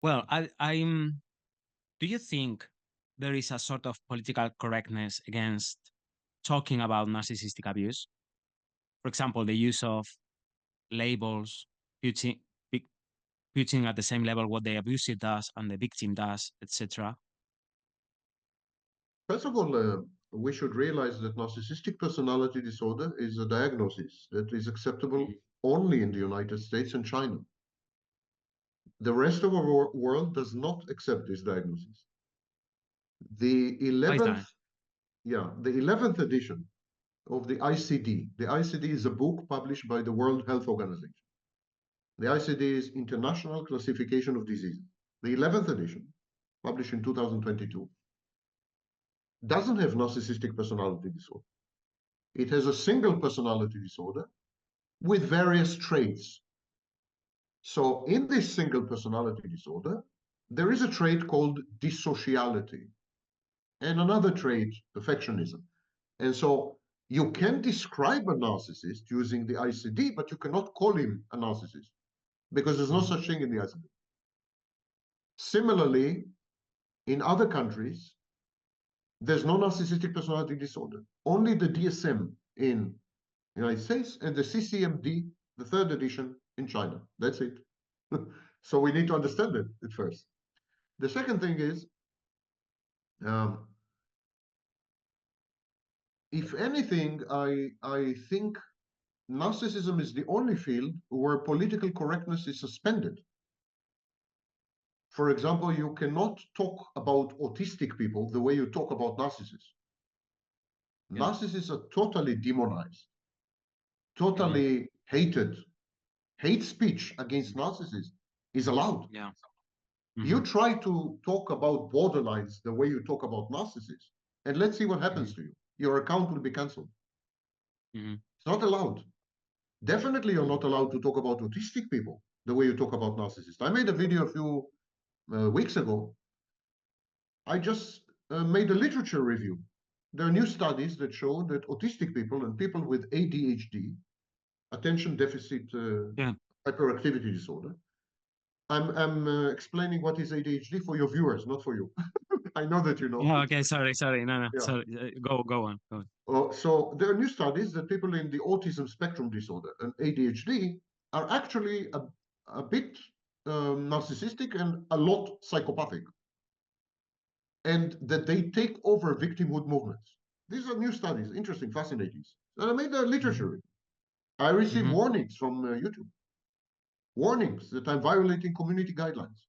Well, I'm. Do you think there is a sort of political correctness against talking about narcissistic abuse? For example, the use of labels, putting pi- putting at the same level what the abuser does and the victim does, etc. First of all, we should realize that narcissistic personality disorder is a diagnosis that is acceptable only in the United States and China. The rest of our world does not accept this diagnosis. The Why is 11th, that? the 11th edition of the ICD. The ICD is a book published by the World Health Organization. The ICD is International Classification of Diseases. The 11th edition, published in 2022, doesn't have narcissistic personality disorder. It has a single personality disorder with various traits. So in this single personality disorder, there is a trait called dissociality and another trait, perfectionism. And so you can describe a narcissist using the ICD, but you cannot call him a narcissist because there's no Mhm. such thing in the ICD. Similarly, in other countries, there's no narcissistic personality disorder. Only the DSM in the United States and the CCMD, the third edition in China. That's it. So we need to understand it at first. The second thing is, um, if anything, I think narcissism is the only field where political correctness is suspended. For example, you cannot talk about autistic people the way you talk about narcissists. Yeah. Narcissists are totally demonized, Hmm. totally hated. Hate speech against narcissists is allowed. Yeah. You Hmm. try to talk about borderlines the way you talk about narcissists, and let's see what Hmm. happens to you. Your account will be canceled. Hmm. It's not allowed. Definitely, you're not allowed to talk about autistic people the way you talk about narcissists. I made a video a few weeks ago. I just made a literature review. There are new studies that show that autistic people and people with ADHD, attention deficit Yeah. hyperactivity disorder. I'm explaining what is ADHD for your viewers, not for you. I know that you know. Oh, okay. Sorry. Sorry. No. No. Yeah. Sorry. Go on. Go on. So there are new studies that people in the autism spectrum disorder and ADHD are actually a bit narcissistic and a lot psychopathic, and that they take over victimhood movements. These are new studies, interesting, fascinating. And I made a Hmm. literature. I received Hmm. warnings from YouTube, warnings that I'm violating community guidelines.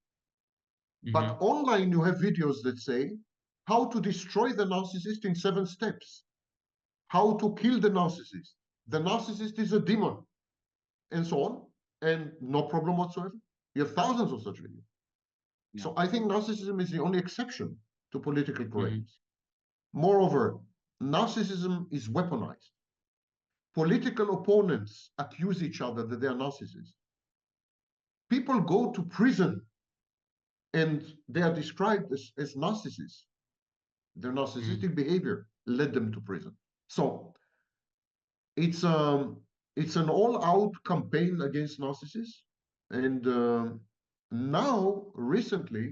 Hmm. But online, you have videos that say how to destroy the narcissist in 7 steps, how to kill the narcissist. The narcissist is a demon, and so on, and no problem whatsoever. You have thousands of such videos. Yeah. So I think narcissism is the only exception to political Hmm. correctness. Moreover, narcissism is weaponized. Political opponents accuse each other that they are narcissists. People go to prison and they are described as narcissists. Their Hmm. narcissistic behavior led them to prison. So it's um it's an all-out campaign against narcissists. And now, recently,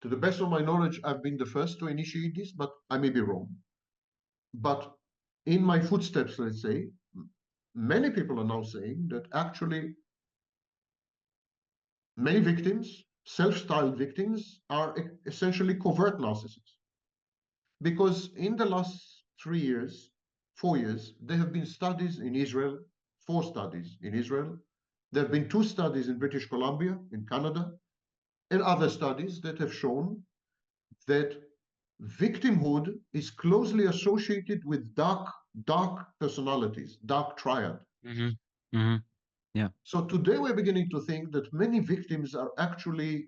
to the best of my knowledge, I've been the first to initiate this, but I may be wrong. But in my footsteps, let's say, many people are now saying that actually many victims, self-styled victims, are essentially covert narcissists. Because in the last 3 years, 4 years, there have been studies in Israel, 4 studies in Israel. There have been 2 studies in British Columbia, in Canada, and other studies that have shown that victimhood is closely associated with dark personalities, dark triad. Hmm. Hmm. Yeah. So today we're beginning to think that many victims are actually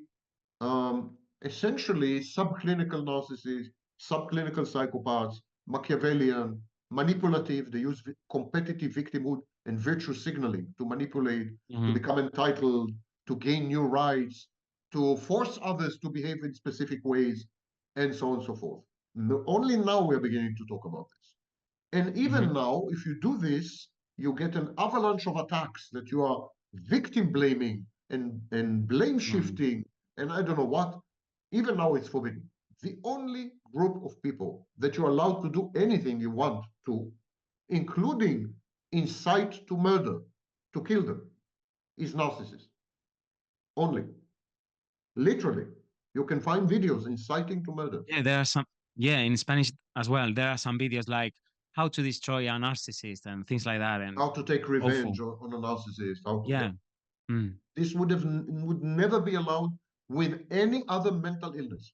essentially subclinical narcissists, subclinical psychopaths, Machiavellian, manipulative. They use competitive victimhood and virtue signaling to manipulate, to Hmm. become entitled, to gain new rights, to force others to behave in specific ways, and so on and so forth. No, only now we're beginning to talk about this. And Hmm. even now, if you do this, you get an avalanche of attacks that you are victim blaming and blame Mm. shifting, and I don't know what. Even now it's forbidden. The only group of people that you're allowed to do anything you want to, including incite to murder, to kill them, is narcissists. Only. Literally. You can find videos inciting to murder, Yeah, there are some. Yeah, in Spanish as well. There are some videos like how to destroy a narcissist and things like that, and how to take revenge awful. on a narcissist, how to, yeah. Yeah. Mm. This would never be allowed with any other mental illness.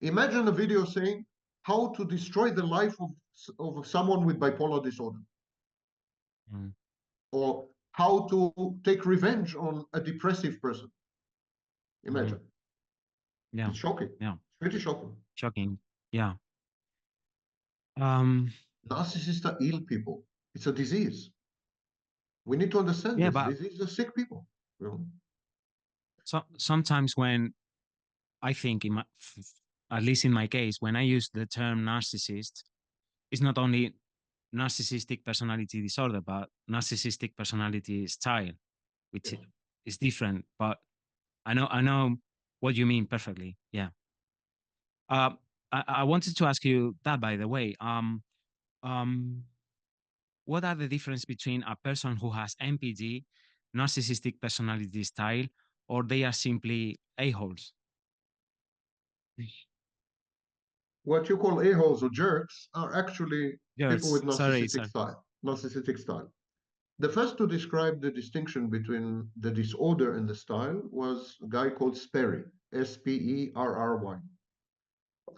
Imagine a video saying how to destroy the life of someone with bipolar disorder, Mm. or how to take revenge on a depressive person. Mm. Imagine. Yeah. It's shocking. Yeah. It's pretty shocking. Shocking. Yeah. Um. Narcissists are ill people. It's a disease. We need to understand Yeah, this. but These are sick people. You know? sometimes when I think in at least in my case, when I use the term narcissist, it's not only narcissistic personality disorder, but narcissistic personality style, which Yes. is different. But I know what you mean perfectly. Yeah. Uh, I wanted to ask you that, by the way. Um, what are the difference between a person who has NPD, narcissistic personality style, or they are simply a-holes? What you call a-holes or jerks are actually people with Yes, sorry, narcissistic sorry. style. Narcissistic style. The first to describe the distinction between the disorder and the style was a guy called Sperry, Sperry.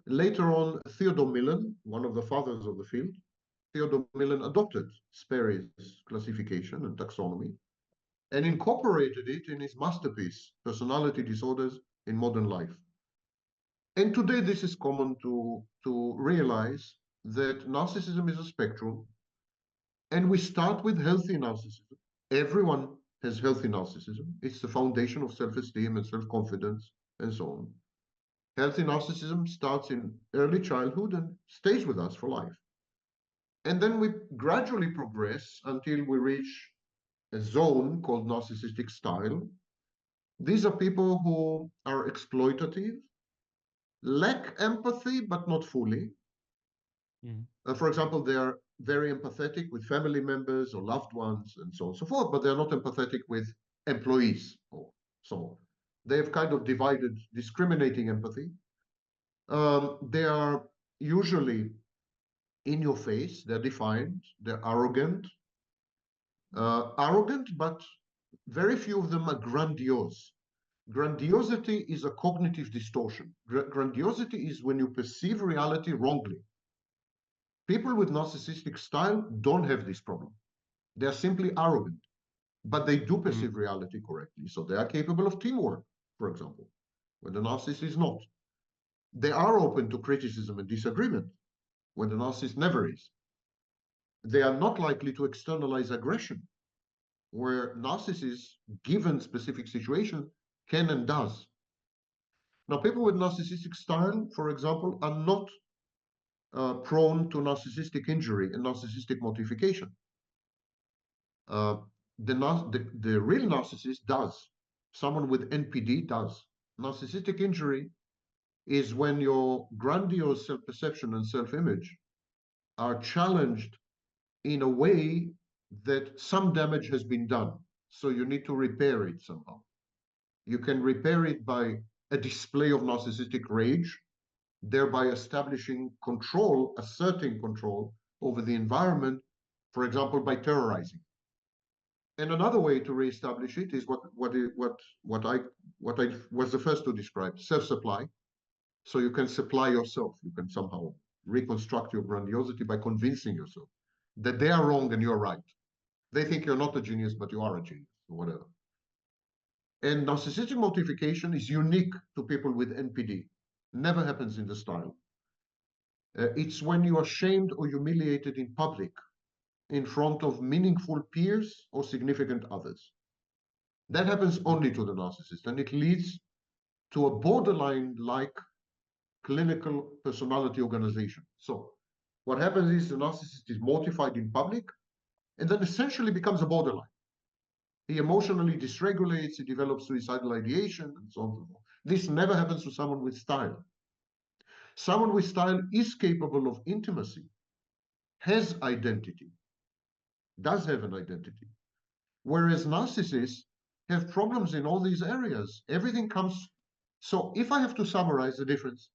Later on, Theodore Millon, one of the fathers of the field, Theodore Millon adopted Sperry's classification and taxonomy and incorporated it in his masterpiece, Personality Disorders in Modern Life. And today, this is common to realize that narcissism is a spectrum, and we start with healthy narcissism. Everyone has healthy narcissism. It's the foundation of self-esteem and self-confidence and so on. Healthy narcissism starts in early childhood and stays with us for life. And then we gradually progress until we reach a zone called narcissistic style. These are people who are exploitative, lack empathy, but not fully. Mhm. For example, they are very empathetic with family members or loved ones and so on and so forth, but they're not empathetic with employees or so on. They have kind of divided discriminating empathy. They are usually in your face, they're defiant, they're arrogant, but very few of them are grandiose. Grandiosity is a cognitive distortion. Grandiosity is when you perceive reality wrongly. People with narcissistic style don't have this problem. They're simply arrogant, but they do Mm. perceive reality correctly. So they are capable of teamwork, for example, when the narcissist is not. They are open to criticism and disagreement, when the narcissist never is. They are not likely to externalize aggression, where narcissists, given specific situations, can and does. Now, people with narcissistic style, for example, are not prone to narcissistic injury and narcissistic mortification. Uh, the real narcissist does. Someone with NPD does. Narcissistic injury is when your grandiose self perception and self image are challenged in a way that some damage has been done. So you need to repair it somehow. You can repair it by a display of narcissistic rage, thereby establishing control, asserting control over the environment, for example, by terrorizing. And another way to reestablish it is what I was the first to describe: self-supply. So you can supply yourself. You can somehow reconstruct your grandiosity by convincing yourself that they are wrong and you're right. They think you're not a genius, but you are a genius, or whatever. And narcissistic mortification is unique to people with NPD. Never happens in the style. It's when you are shamed or humiliated in public in front of meaningful peers or significant others. That happens Mhm. only to the narcissist, and it leads to a borderline like clinical personality organization. So, what happens is the narcissist is mortified in public and then essentially becomes a borderline. He emotionally dysregulates, he develops suicidal ideation, and so on and so forth. This never happens to someone with style. Someone with style is capable of intimacy, has identity, does have an identity. Whereas narcissists have problems in all these areas. Everything comes. So if I have to summarize the difference,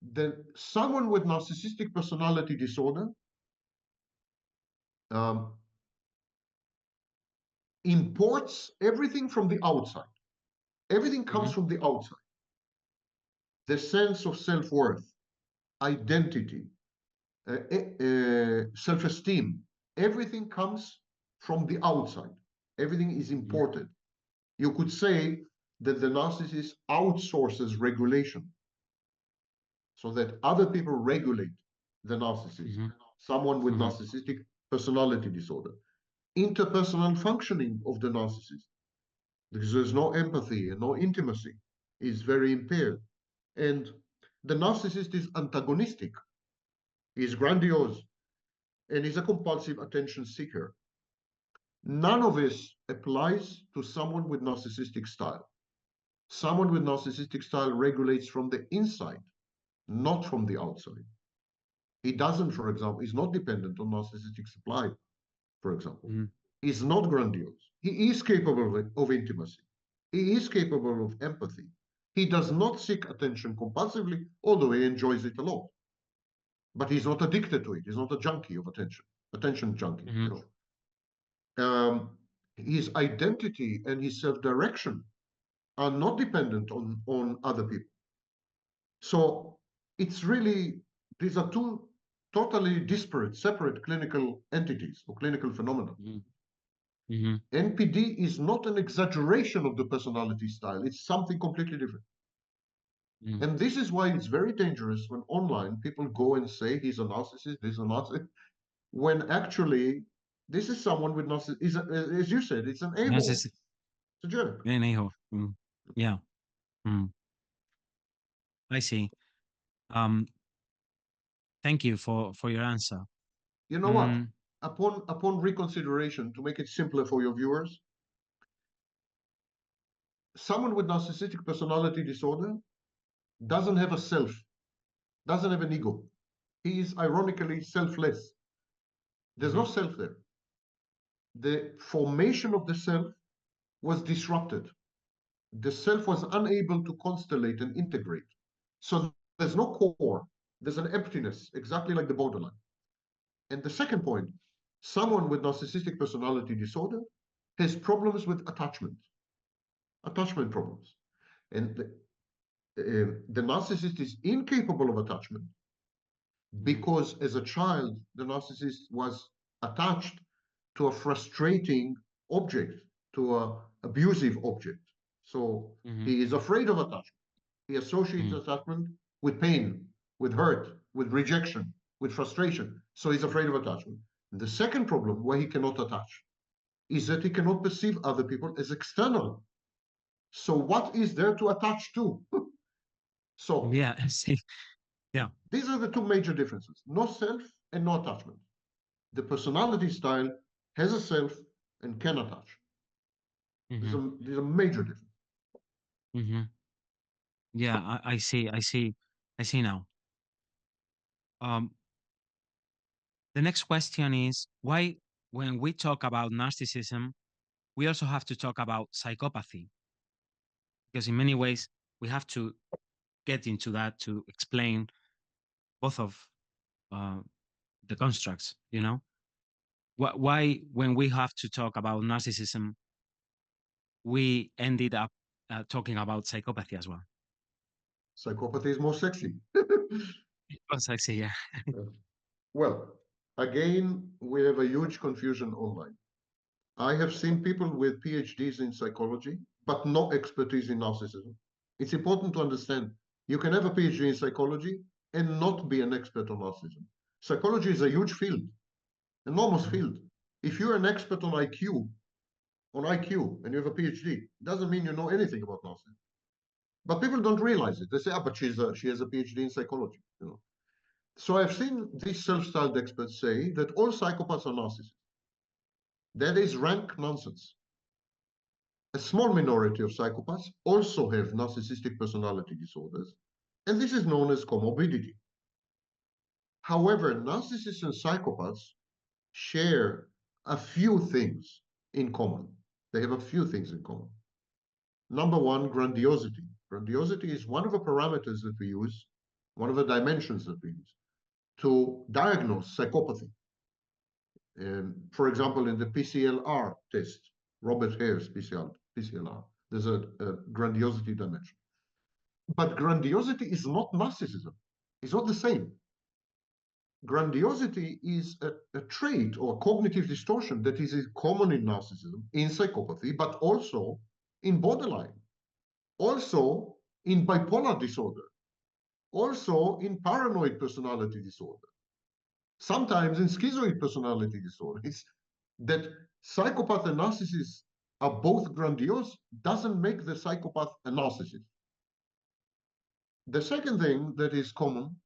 then someone with narcissistic personality disorder um, imports everything from the outside. Everything comes Mm-hmm. from the outside. The sense of self-worth, identity, self-esteem, everything comes from the outside. Everything is Mm-hmm. imported. You could say that the narcissist outsources regulation so that other people regulate the narcissist, Mm-hmm. someone with Mm-hmm. narcissistic personality disorder. Interpersonal functioning of the narcissist, because there's no empathy and no intimacy, is very impaired. And the narcissist is antagonistic, he's grandiose, and he's a compulsive attention seeker. None of this applies to someone with narcissistic style. Someone with narcissistic style regulates from the inside, not from the outside. He doesn't, for example, is not dependent on narcissistic supply, for example. Mm-hmm. He's not grandiose. He is capable of intimacy. He is capable of empathy. He does not seek attention compulsively, although he enjoys it a lot. But he's not addicted to it. He's not a junkie of attention junkie, Mm-hmm. His identity and his self-direction are not dependent on other people. So it's really, these are two totally disparate, separate clinical entities or clinical phenomena. Mm-hmm. NPD is not an exaggeration of the personality style, it's something completely different. Mm-hmm. And this is why it's very dangerous when online people go and say he's a narcissist, this is a narcissist, when actually this is someone with narcissism, as you said, it's an Yes, a-hole, it's it's a jerk. anyhow. Mm. Yeah. Mm. I see. Um, Thank you for your answer. You know what? Mm. Upon reconsideration, to make it simpler for your viewers, someone with narcissistic personality disorder doesn't have a self, doesn't have an ego. He is ironically selfless. There's no Mm-hmm. self there. The formation of the self was disrupted. The self was unable to constellate and integrate. So there's no core, there's an emptiness, exactly like the borderline. And the second point, someone with narcissistic personality disorder has problems with attachment problems. And the narcissist is incapable of attachment Mm-hmm. because as a child, the narcissist was attached to a frustrating object, to an abusive object. So Mm-hmm. he is afraid of attachment. He associates Mm-hmm. attachment with pain, with hurt, with rejection, with frustration. So he's afraid of attachment. And the second problem why he cannot attach is that he cannot perceive other people as external. So what is there to attach to? So Yeah. I see. Yeah. these are the two major differences, no self and no attachment. The personality style has a self and can attach. Mm-hmm. There's a major difference. Mm-hmm. Yeah. I see. I see. I see now. Um, the next question is why, when we talk about narcissism, we also have to talk about psychopathy, because in many ways we have to get into that to explain both of uh, the constructs. Why, when we have to talk about narcissism, we ended up talking about psychopathy as well. Psychopathy is more sexy. Because I see, yeah. Well, again, we have a huge confusion online. I have seen people with PhDs in psychology, but no expertise in narcissism. It's important to understand you can have a PhD in psychology and not be an expert on narcissism. Psychology is a huge field, enormous Mhm. field. If you're an expert on IQ, and you have a PhD, doesn't mean you know anything about narcissism. But people don't realize it. They say, but she has a PhD in psychology. So I've seen these self-styled experts say that all psychopaths are narcissists. That is rank nonsense. A small minority of psychopaths also have narcissistic personality disorders, and this is known as comorbidity. However, narcissists and psychopaths share a few things in common. They have a few things in common. Number one, grandiosity. Grandiosity is one of the parameters that we use, one of the dimensions that we use to diagnose psychopathy. For example, in the PCLR test, Robert Hare's PCLR, there's a grandiosity dimension. But grandiosity is not narcissism. It's not the same. Grandiosity is a trait or a cognitive distortion that is common in narcissism, in psychopathy, but also in borderline, also in bipolar disorder, also in paranoid personality disorder, sometimes in schizoid personality disorder. It's that psychopath and narcissist are both grandiose doesn't make the psychopath a narcissist. The second thing that is common,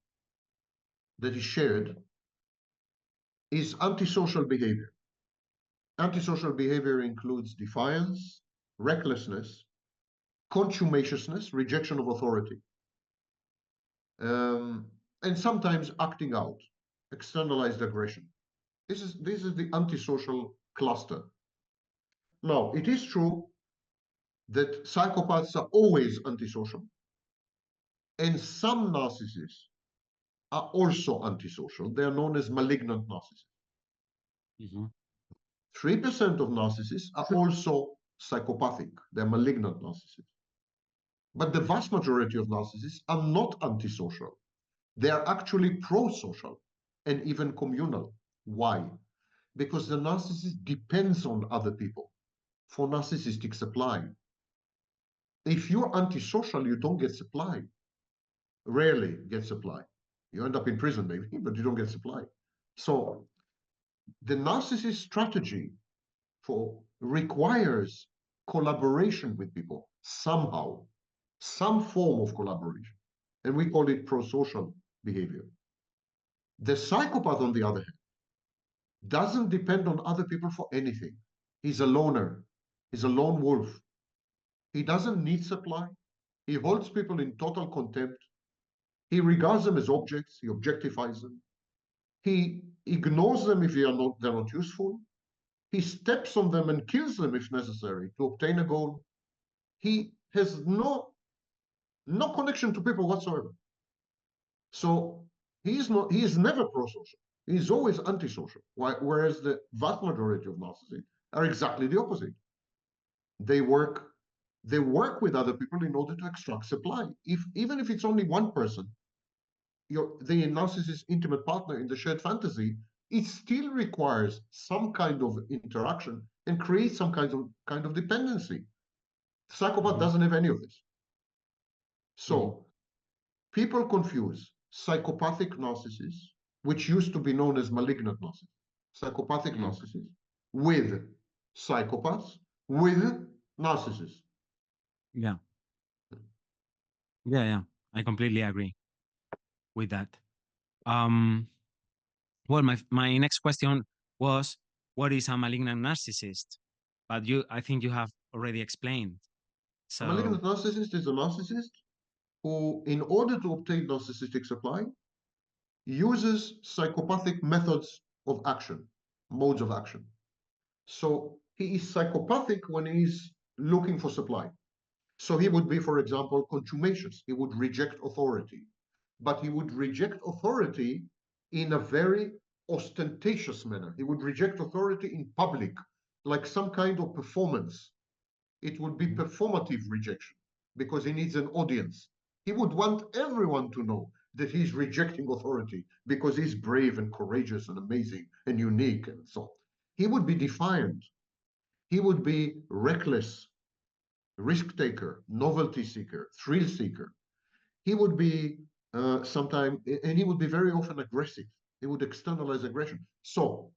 that is shared, is antisocial behavior. Antisocial behavior includes defiance, recklessness, contumaciousness, rejection of authority, and sometimes acting out, externalized aggression. This is the antisocial cluster. Now, it is true that psychopaths are always antisocial, and some narcissists are also antisocial. They are known as malignant narcissists. Mm-hmm. 3% of narcissists are also psychopathic. They're malignant narcissists. But the vast majority of narcissists are not antisocial. They are actually pro-social and even communal. Why? Because the narcissist depends on other people for narcissistic supply. If you're antisocial, you don't get supply. Rarely get supply. You end up in prison, maybe, but you don't get supply. So the narcissist strategy requires collaboration with people somehow, some form of collaboration. And we call it pro-social behavior. The psychopath, on the other hand, doesn't depend on other people for anything. He's a loner. He's a lone wolf. He doesn't need supply. He holds people in total contempt. He regards them as objects. He objectifies them. He ignores them if they're not useful. He steps on them and kills them if necessary to obtain a goal. He has no connection to people whatsoever. So he is never pro-social. He's always antisocial. Whereas the vast majority of narcissists are exactly the opposite. They work with other people in order to extract supply. Even if it's only one person, the narcissist's intimate partner in the shared fantasy, it still requires some kind of interaction and creates some kind of dependency. Psychopath Mm-hmm. doesn't have any of this. Mm-hmm. So people confuse psychopathic narcissists, which used to be known as malignant narcissists, psychopathic Mm-hmm. narcissists, with psychopaths, with narcissists. Yeah. Yeah. Yeah. I completely agree with that. Um, well, my next question was, what is a malignant narcissist? But I think you have already explained. A So, malignant narcissist is a narcissist who, in order to obtain narcissistic supply, uses psychopathic methods of action, modes of action. So he is psychopathic when he's looking for supply. So he would be, for example, contumacious. He would reject authority, but he would reject authority in a very ostentatious manner. He would reject authority in public, like some kind of performance. It would be mhm, performative rejection because he needs an audience. He would want everyone to know that he's rejecting authority because he's brave and courageous and amazing and unique and so on. He would be defiant. He would be reckless, risk taker, novelty seeker, thrill seeker. He would be sometimes, and he would be very often aggressive. He would externalize aggression. So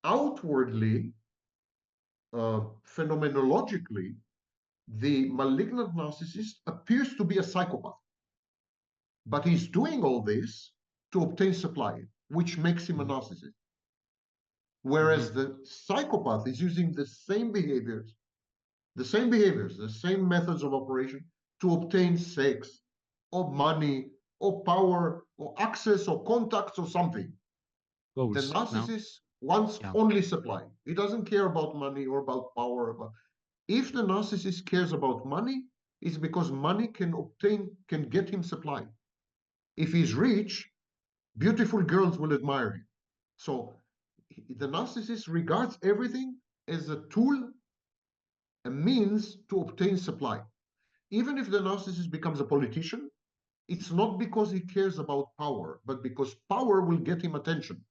outwardly, phenomenologically, the malignant narcissist appears to be a psychopath, but he's doing all this to obtain supply, which makes him a mhm. narcissist. Mm-hmm. Whereas the psychopath is using the same behaviors, the same methods of operation to obtain sex or money or power or access or contacts or something. The Goals. No. narcissist wants Yeah. only supply. He doesn't care about money or about power. If the narcissist cares about money, it's because money can get him supply. If he's rich, beautiful girls will admire him. So the narcissist regards everything as a tool, a means to obtain supply. Even if the narcissist becomes a politician, it's not because he cares about power, but because power will get him attention.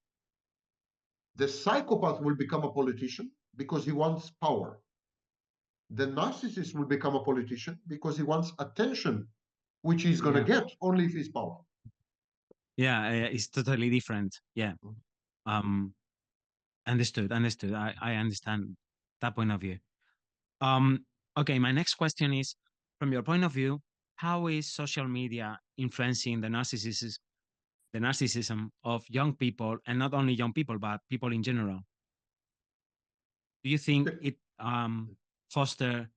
The psychopath will become a politician because he wants power. The narcissist will become a politician because he wants attention, which he's going to Yeah. get only if he's powerful. Yeah. It's totally different. Yeah. Um. Understood. Understood. I understand that point of view. Um. Okay. My next question is, from your point of view, how is social media influencing the narcissism of young people, and not only young people, but people in general? Do you think foster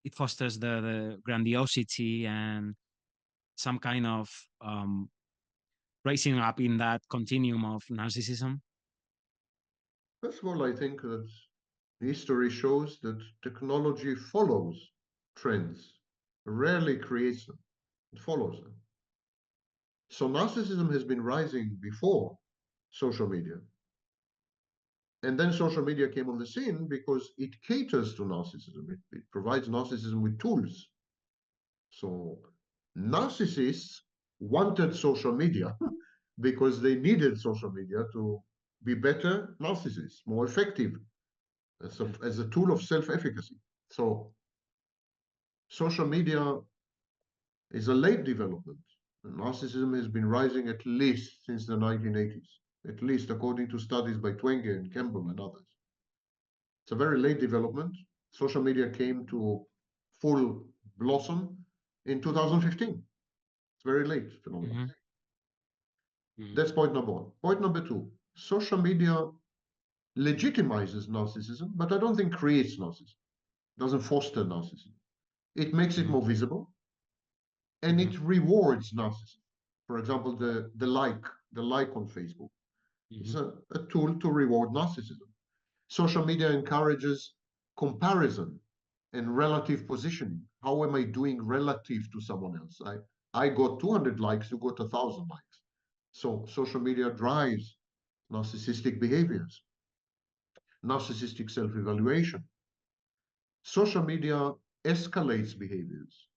it fosters the grandiosity and some kind of um, raising up in that continuum of narcissism? First of all, I think that history shows that technology follows trends, rarely creates them, it follows them. So narcissism has been rising before social media. And then social media came on the scene because it caters to narcissism. It provides narcissism with tools. So narcissists wanted social media because they needed social media to be better narcissists, more effective as a tool of self-efficacy. So social media is a late development. Narcissism has been rising at least since the 1980s, at least according to studies by Twenge and Campbell and others. It's a very late development. Social media came to full blossom in 2015. It's very late phenomenon. Mm-hmm. Mm-hmm. That's point number one. Point number two, social media legitimizes narcissism, but I don't think creates narcissism. It doesn't foster narcissism. It makes it Mm-hmm. more visible and Mm-hmm. it rewards narcissism. For example, the like on Facebook is Mm-hmm. a tool to reward narcissism. Social media encourages comparison and relative positioning. How am I doing relative to someone else? I got 200 likes, you got 1,000 likes. So social media drives narcissistic behaviors, narcissistic self-evaluation. Social media escalates behaviors.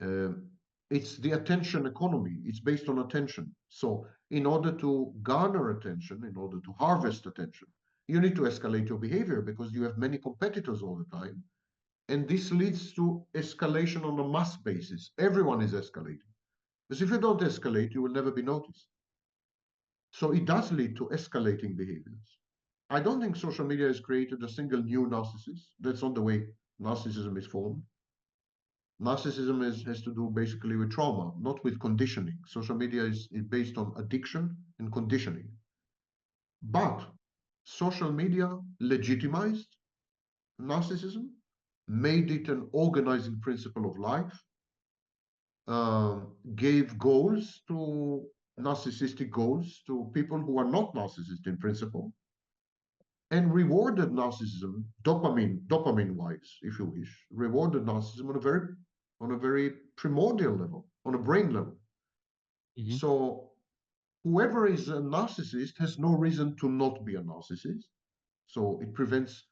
Um, it's the attention economy. It's based on attention. So in order to garner attention, in order to harvest attention, you need to escalate your behavior because you have many competitors all the time. And this leads to escalation on a mass basis. Everyone is escalating. Because if you don't escalate, you will never be noticed. So it does lead to escalating behaviors. I don't think social media has created a single new narcissist. That's not the way narcissism is formed. Narcissism has to do basically with trauma, not with conditioning. Social media is based on addiction and conditioning. But social media legitimized narcissism, made it an organizing principle of life, gave goals to narcissistic goals to people who are not narcissist in principle, and rewarded narcissism dopamine wise, if you wish, rewarded narcissism on a very primordial level, on a brain level. Mm-hmm. So whoever is a narcissist has no reason to not be a narcissist. So it prevents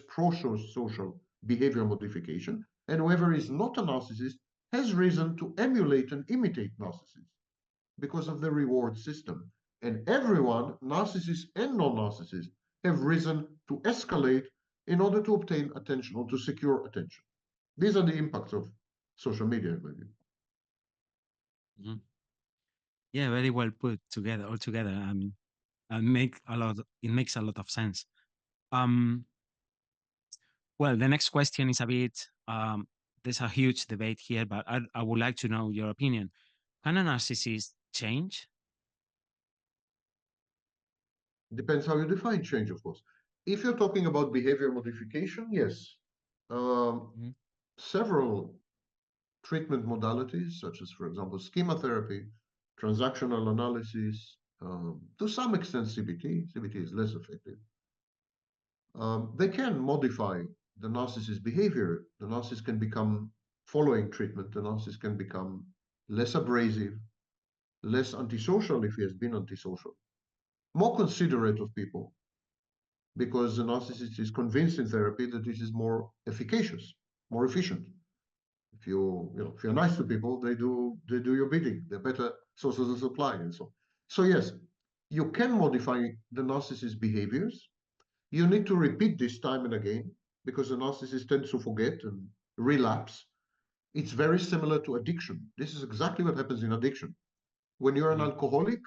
pro-social behavior modification, and whoever is not a narcissist has reason to emulate and imitate narcissists because of the reward system. And everyone, narcissists and non-narcissists, have risen to escalate in order to obtain attention or to secure attention. These are the impacts of social media, in my view. Mm-hmm. Yeah, very well put together, all together. I mean, it makes a lot of sense. Um, well, the next question is a bit, there's a huge debate here, but I would like to know your opinion. Can a narcissist change? Depends how you define change, of course. If you're talking about behavior modification, yes. Um, Mhm. Several treatment modalities, such as, for example, schema therapy, transactional analysis, to some extent CBT. CBT is less effective. They can modify the narcissist's behavior. The narcissist can become, following treatment, the narcissist can become less abrasive, less antisocial if he has been antisocial, more considerate of people, because the narcissist is convinced in therapy that this is more efficacious, more efficient. If if you're nice to people, they do your bidding. They're better sources of supply and so on. So yes, you can modify the narcissist's behaviors. You need to repeat this time and again because the narcissist tends to forget and relapse. It's very similar to addiction. This is exactly what happens in addiction. When you're an Mhm. alcoholic,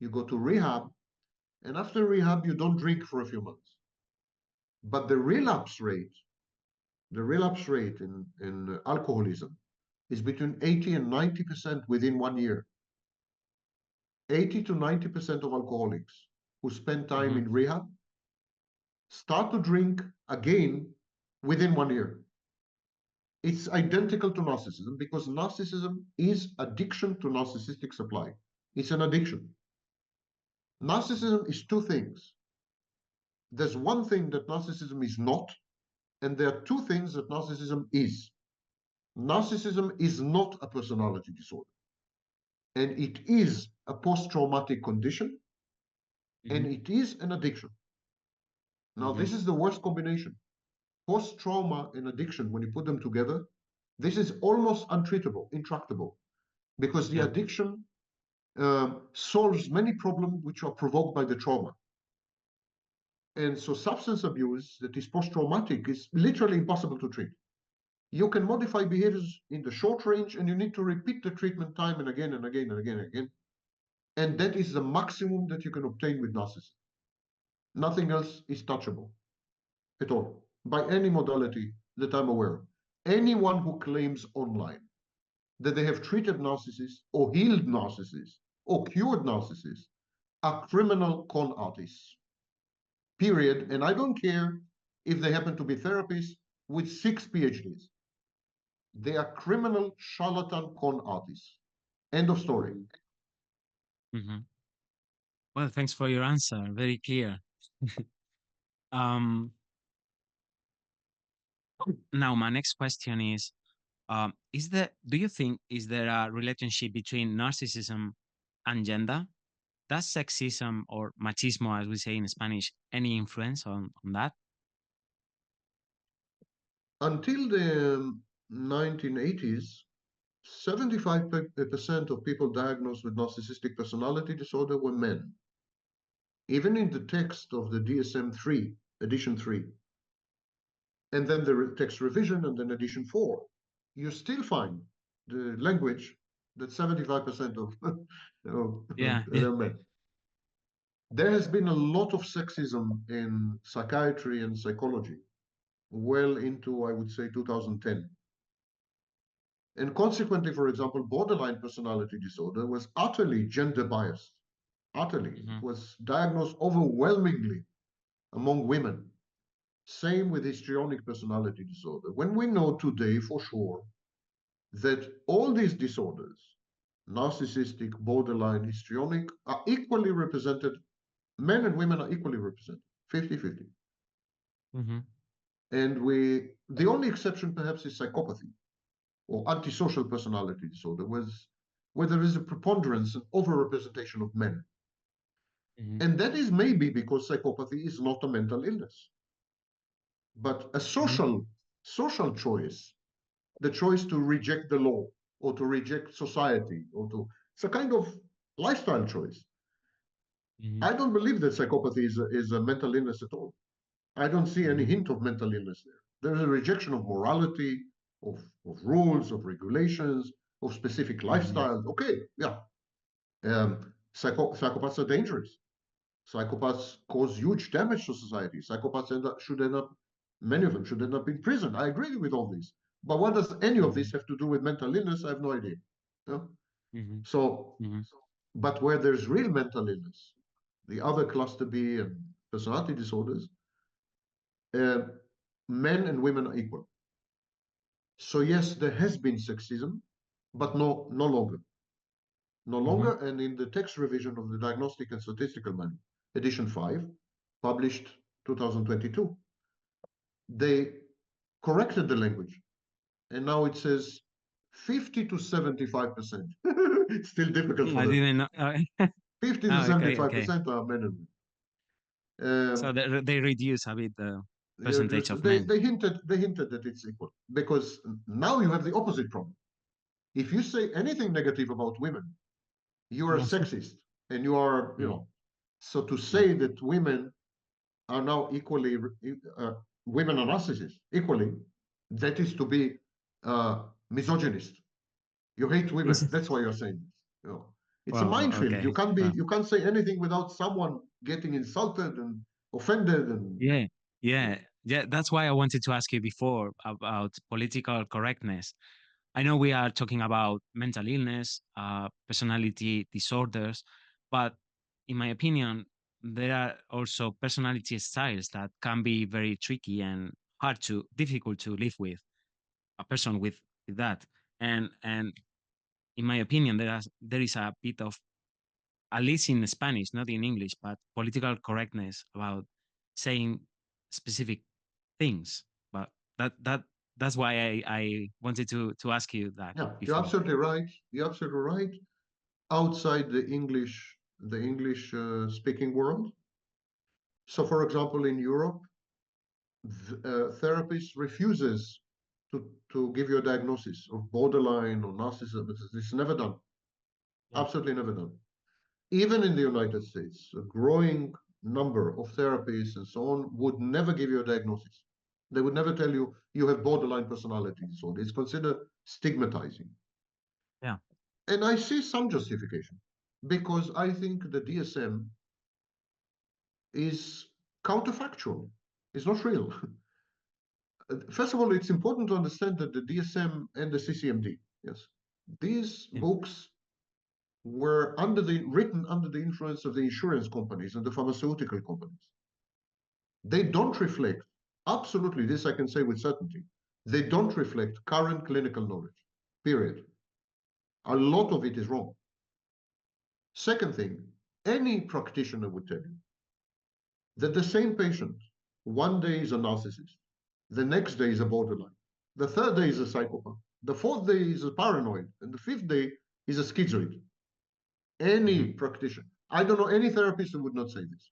you go to rehab, and after rehab, you don't drink for a few months. But the relapse rate in alcoholism is between 80 and 90% within 1 year. 80 to 90% of alcoholics who spend time Mhm. in rehab start to drink again within 1 year. It's identical to narcissism because narcissism is addiction to narcissistic supply. It's an addiction. Narcissism is two things. There's one thing that narcissism is not, and there are two things that narcissism is. Narcissism is not a personality disorder, and it is a post traumatic condition, and Mhm. it is an addiction. Now, Mhm. this is the worst combination. Post trauma and addiction, when you put them together, this is almost untreatable, intractable, because the Yeah. addiction solves many problems which are provoked by the trauma. And so, substance abuse that is post traumatic is literally impossible to treat. You can modify behaviors in the short range, and you need to repeat the treatment time and again and again and again and again. And that is the maximum that you can obtain with narcissism. Nothing else is touchable at all by any modality that I'm aware of. Anyone who claims online that they have treated narcissists or healed narcissists or cured narcissists are criminal con artists, period. And I don't care if they happen to be therapists with 6 PhDs. They are criminal charlatan con artists. End of story. Mhm. Mhm. Well, thanks for your answer. Very clear. um, Now, my next question is there, do you think, is there a relationship between narcissism and gender? Does sexism or machismo, as we say in Spanish, any influence on that? Until the 1980s, 75% of people diagnosed with narcissistic personality disorder were men. Even in the text of the DSM-3, edition 3, and then the text revision, and then edition 4, you still find the language that 75% of Yeah. they're men. There has been a lot of sexism in psychiatry and psychology well into, I would say, 2010. And consequently, for example, borderline personality disorder was utterly gender biased. Utterly. It Mhm. was diagnosed overwhelmingly among women. Same with histrionic personality disorder. When we know today for sure that all these disorders, narcissistic, borderline, histrionic, are equally represented, men and women are equally represented, 50-50. Mhm. And the only exception perhaps is psychopathy or antisocial personality disorder, where there is a preponderance and overrepresentation of men. Mhm. And that is maybe because psychopathy is not a mental illness, but a Mhm. social choice, the choice to reject the law or to reject society it's a kind of lifestyle choice. Mhm. I don't believe that psychopathy is a mental illness at all. I don't see any Mhm. hint of mental illness there. There is a rejection of morality, of rules, of regulations, of specific Mhm. lifestyles. Okay, yeah. Psychopaths are dangerous. Psychopaths cause huge damage to society. Psychopaths should end up, many of them should end up in prison. I agree with all this. But what does any of this Mhm. have to do with mental illness? I have no idea. Yeah? Mhm. So, Mhm. but where there's real mental illness, the other cluster B and personality disorders, uh, men and women are equal. So yes, there has been sexism, but no longer. No Hmm. longer, and in the text revision of the Diagnostic and Statistical Manual, edition 5, published 2022, they corrected the language, and now it says 50 to 75%. It's still difficult for I them. didn't know. 50 to Oh, okay, okay. 75% are men and So women. they reduce a bit the percentage of They, men. they hinted that it's equal because now you have the opposite problem. If you say anything negative about women, you are a sexist, and you are, Mm, so to mm. say that women are now equally, uh, women are narcissists equally, that is to be misogynist. You hate women. That's why you're saying this. It's a Well, minefield. okay. Well, You can't say anything without someone getting insulted and offended and yeah, uh, yeah, yeah. That's why I wanted to ask you before about political correctness. I know we are talking about mental illness, personality disorders, but in my opinion, there are also personality styles that can be very tricky and difficult to live with a person with that. And in my opinion, there is a bit of, at least in Spanish, not in English, but political correctness about saying specific things. But that's why I wanted to ask you that yeah, you're before. absolutely right. You're absolutely right. Outside the English speaking world. So, for example, in Europe, therapist refuses to give you a diagnosis of borderline or narcissism. It's never done. Yeah. Absolutely never done. Even in the United States, a growing number of therapists and so on would never give you a diagnosis. They would never tell you you have borderline personality disorder. It's considered stigmatizing. Yeah. And I see some justification because I think the DSM is counterfactual. It's not real. First of all, it's important to understand that the DSM and the CCMD, yes, these Yeah. books were written under the influence of the insurance companies and the pharmaceutical companies. They don't reflect, absolutely, this I can say with certainty, they don't reflect current clinical knowledge, period. A lot of it is wrong. Second thing, any practitioner would tell you that the same patient, one day is a narcissist, the next day is a borderline, the third day is a psychopath, the fourth day is a paranoid, and the fifth day is a schizoid. Hmm. Any practitioner. I don't know any therapist who would not say this.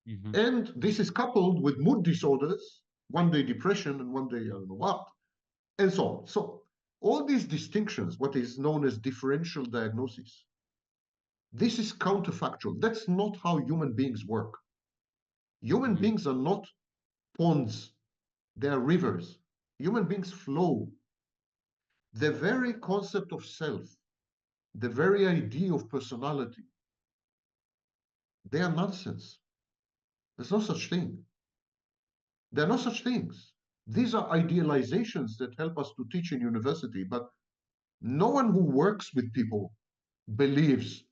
Hmm. And this is coupled with mood disorders, one day depression and one day I don't know what, and so on. So all these distinctions, what is known as differential diagnosis, this is counterfactual. That's not how human beings work. Human Hmm. beings are not ponds, they are rivers. Human beings flow. The very concept of self, the very idea of personality, they are nonsense. There's no such thing. There are no such things. These are idealizations that help us to teach in university, but no one who works with people believes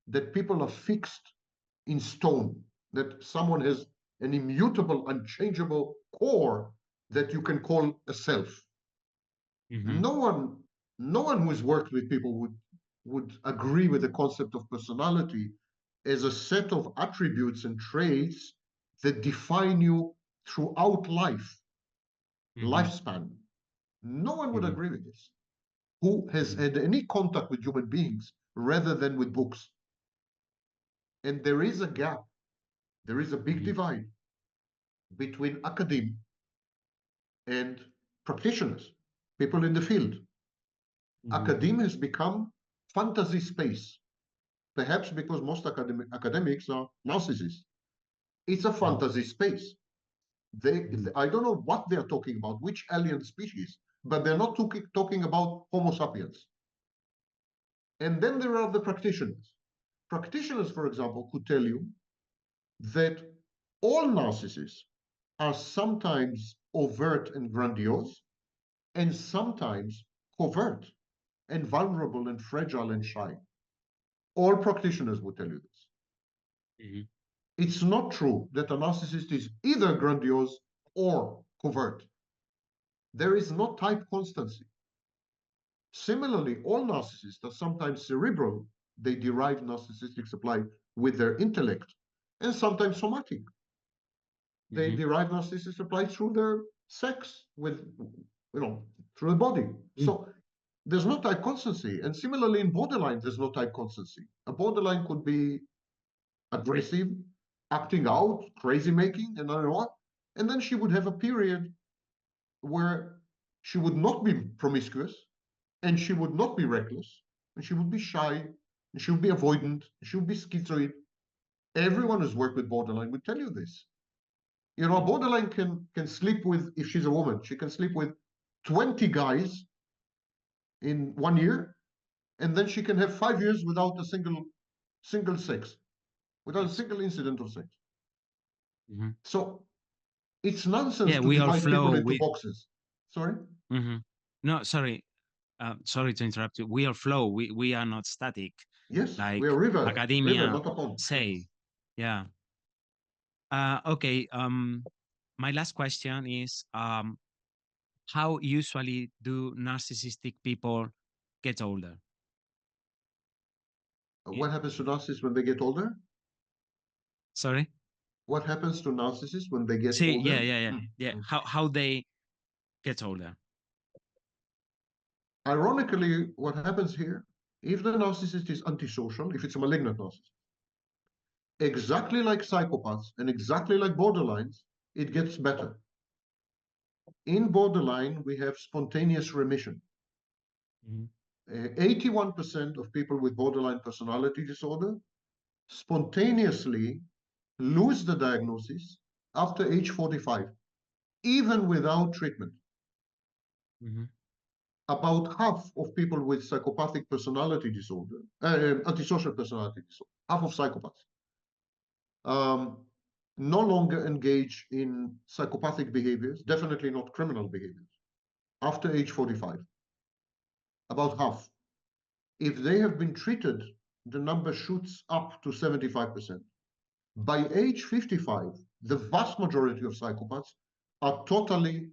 that people are fixed in stone, that someone has an immutable, unchangeable core that you can call a self. Hmm. No one, no one who has worked with people would agree with the concept of personality as a set of attributes and traits that define you throughout Hmm. lifespan. No one would Hmm. agree with this. Who has Hmm. had any contact with human beings rather than with books? And there is a gap, there is a big Hmm. divide between academe and practitioners, people in the field. Hmm. Academe has become fantasy space, perhaps because most academics are narcissists. It's a Hmm. fantasy space. I don't know what they're talking about, which alien species, but they're not talking about Homo sapiens. And then there are the practitioners. Practitioners, for example, could tell you that all narcissists are sometimes overt and grandiose, and sometimes covert and vulnerable and fragile and shy. All practitioners would tell you this. Mhm. It's not true that a narcissist is either grandiose or covert. There is no type constancy. Similarly, all narcissists are sometimes cerebral. They derive narcissistic supply with their intellect, and sometimes somatic. They Mhm. derive narcissistic supply through their sex with, through the body. Mm. So there's no type constancy. And similarly, in borderline, there's no type constancy. A borderline could be aggressive, acting out, crazy making, and I don't know what. And then she would have a period where she would not be promiscuous, and she would not be reckless, and she would be shy, and she would be avoidant, and she would be schizoid. Everyone who's worked with borderline would tell you this. A borderline can sleep with, if she's a woman, she can sleep with 20 guys in 1 year, and then she can have 5 years without a single sex, without a It's single incident of sex. Mhm. So it's nonsense Yeah, to we all divide people flow. into We boxes. Sorry? Mhm. No, sorry. Sorry to interrupt you. We are flow. We are not static, Yes, we are like river, academia not a pond. say. Yeah. Okay. My last question is, how usually do narcissistic people get older? Y- What happens to narcissists when they get older? Sorry. What happens to narcissists when they get See, yeah, older? yeah, yeah, Hmm. yeah. Hmm. How they get older? Ironically, what happens here, if the narcissist is antisocial, if it's a malignant narcissist, exactly like psychopaths and exactly like borderlines, it gets better. In borderline, we have spontaneous remission. Mhm. 81% of people with borderline personality disorder spontaneously lose the diagnosis after age 45, even without treatment. Mhm. About half of people with psychopathic personality disorder, antisocial personality disorder, half of psychopaths, um, no longer engage in psychopathic behaviors, definitely not criminal behaviors, after age 45. About half. If they have been treated, the number shoots up to 75%. By age 55, the vast majority of psychopaths are totally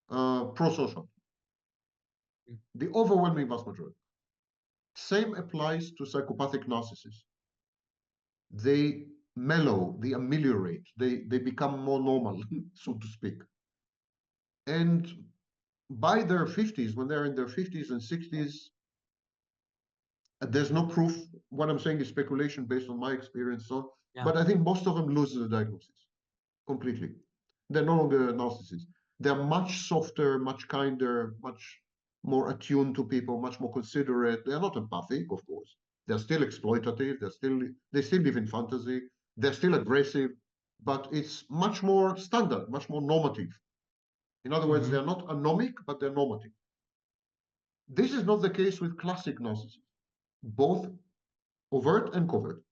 pro-social, the overwhelming vast majority. Same applies to psychopathic narcissists. They mellow, they ameliorate, they become more normal, so to speak. And by their 50s, when they're in their 50s and 60s, there's no proof. What I'm saying is speculation based on my experience. So, Yeah. but I think most of them lose the diagnosis completely. They're no longer narcissists. They're much softer, much kinder, much more attuned to people, much more considerate. They're not empathic, of course. They're still exploitative. They still live in fantasy. They're still aggressive, but it's much more standard, much more normative. In other words, Mhm. they're not anomic, but they're normative. This is not the case with classic narcissists, both overt and covert.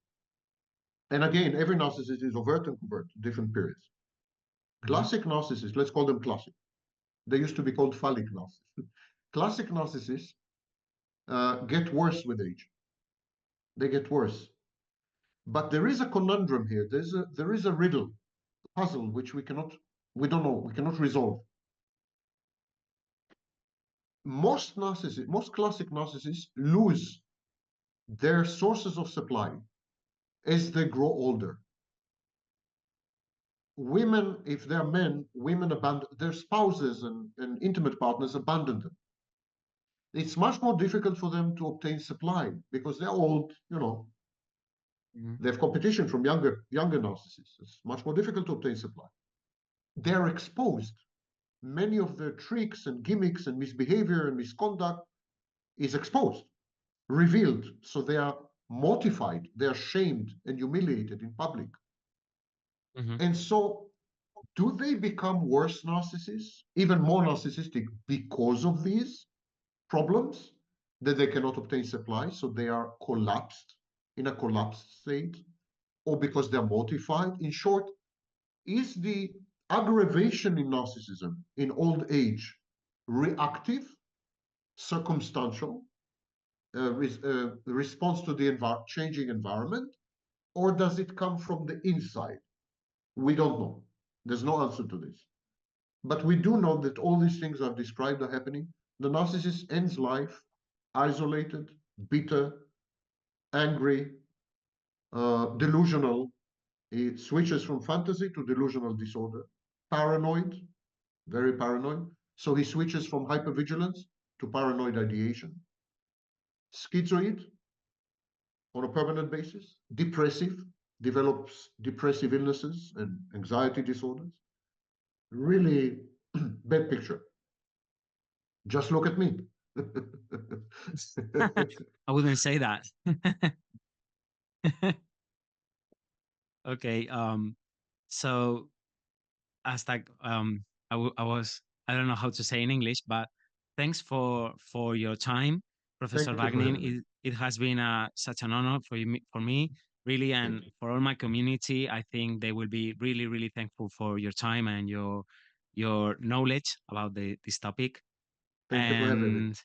And again, every narcissist is overt and covert, different periods. Mhm. Classic narcissists, let's call them classic. They used to be called phallic narcissists. Classic narcissists get worse with age. They get worse. But there is a conundrum here. There is a riddle, puzzle, which we don't know, we cannot resolve. Most classic narcissists lose their sources of supply as they grow older. Women, if they're men, women abandon their spouses and intimate partners abandon them. It's much more difficult for them to obtain supply because they're old, Mhm. they have competition from younger narcissists. It's much more difficult to obtain supply. They're exposed. Many of their tricks and gimmicks and misbehavior and misconduct is exposed, revealed. So they are mortified, they are shamed and humiliated in public. Mhm. And so, do they become worse narcissists, even more narcissistic because of these problems that they cannot obtain supply? So they are collapsed in a collapsed state, or because they're mortified? In short, is the aggravation in narcissism in old age reactive, circumstantial, response to the changing environment, or does it come from the inside? We don't know. There's no answer to this. But we do know that all these things I've described are happening. The narcissist ends life isolated, bitter, angry, delusional. It switches from fantasy to delusional disorder, paranoid, very paranoid. So he switches from hypervigilance to paranoid ideation, schizoid on a permanent basis, depressive, develops depressive illnesses and anxiety disorders. Really bad picture. Just look at me. I wouldn't say that. Okay. So hasta I was, I don't know how to say in English, but thanks for your time, Professor Thank you for Vaknin. having me. It has been such an honor for me really, Thank and you. for all my community. I think they will be really really thankful for your time and your knowledge about this topic. Thank you for having me. And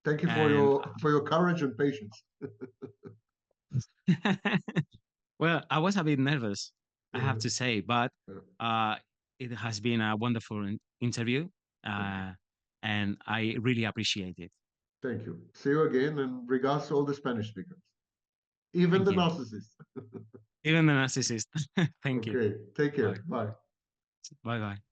Thank you and for your courage and patience. well, I was a bit nervous, I have Uh, to say, but uh, uh, it has been a wonderful interview, thank you. uh, and I really appreciate it. Thank you. See you again, and regards to all the Spanish speakers, even Thank the you. narcissists. Even the narcissist. Thank you. Okay, take Bye. care. Bye. Bye bye.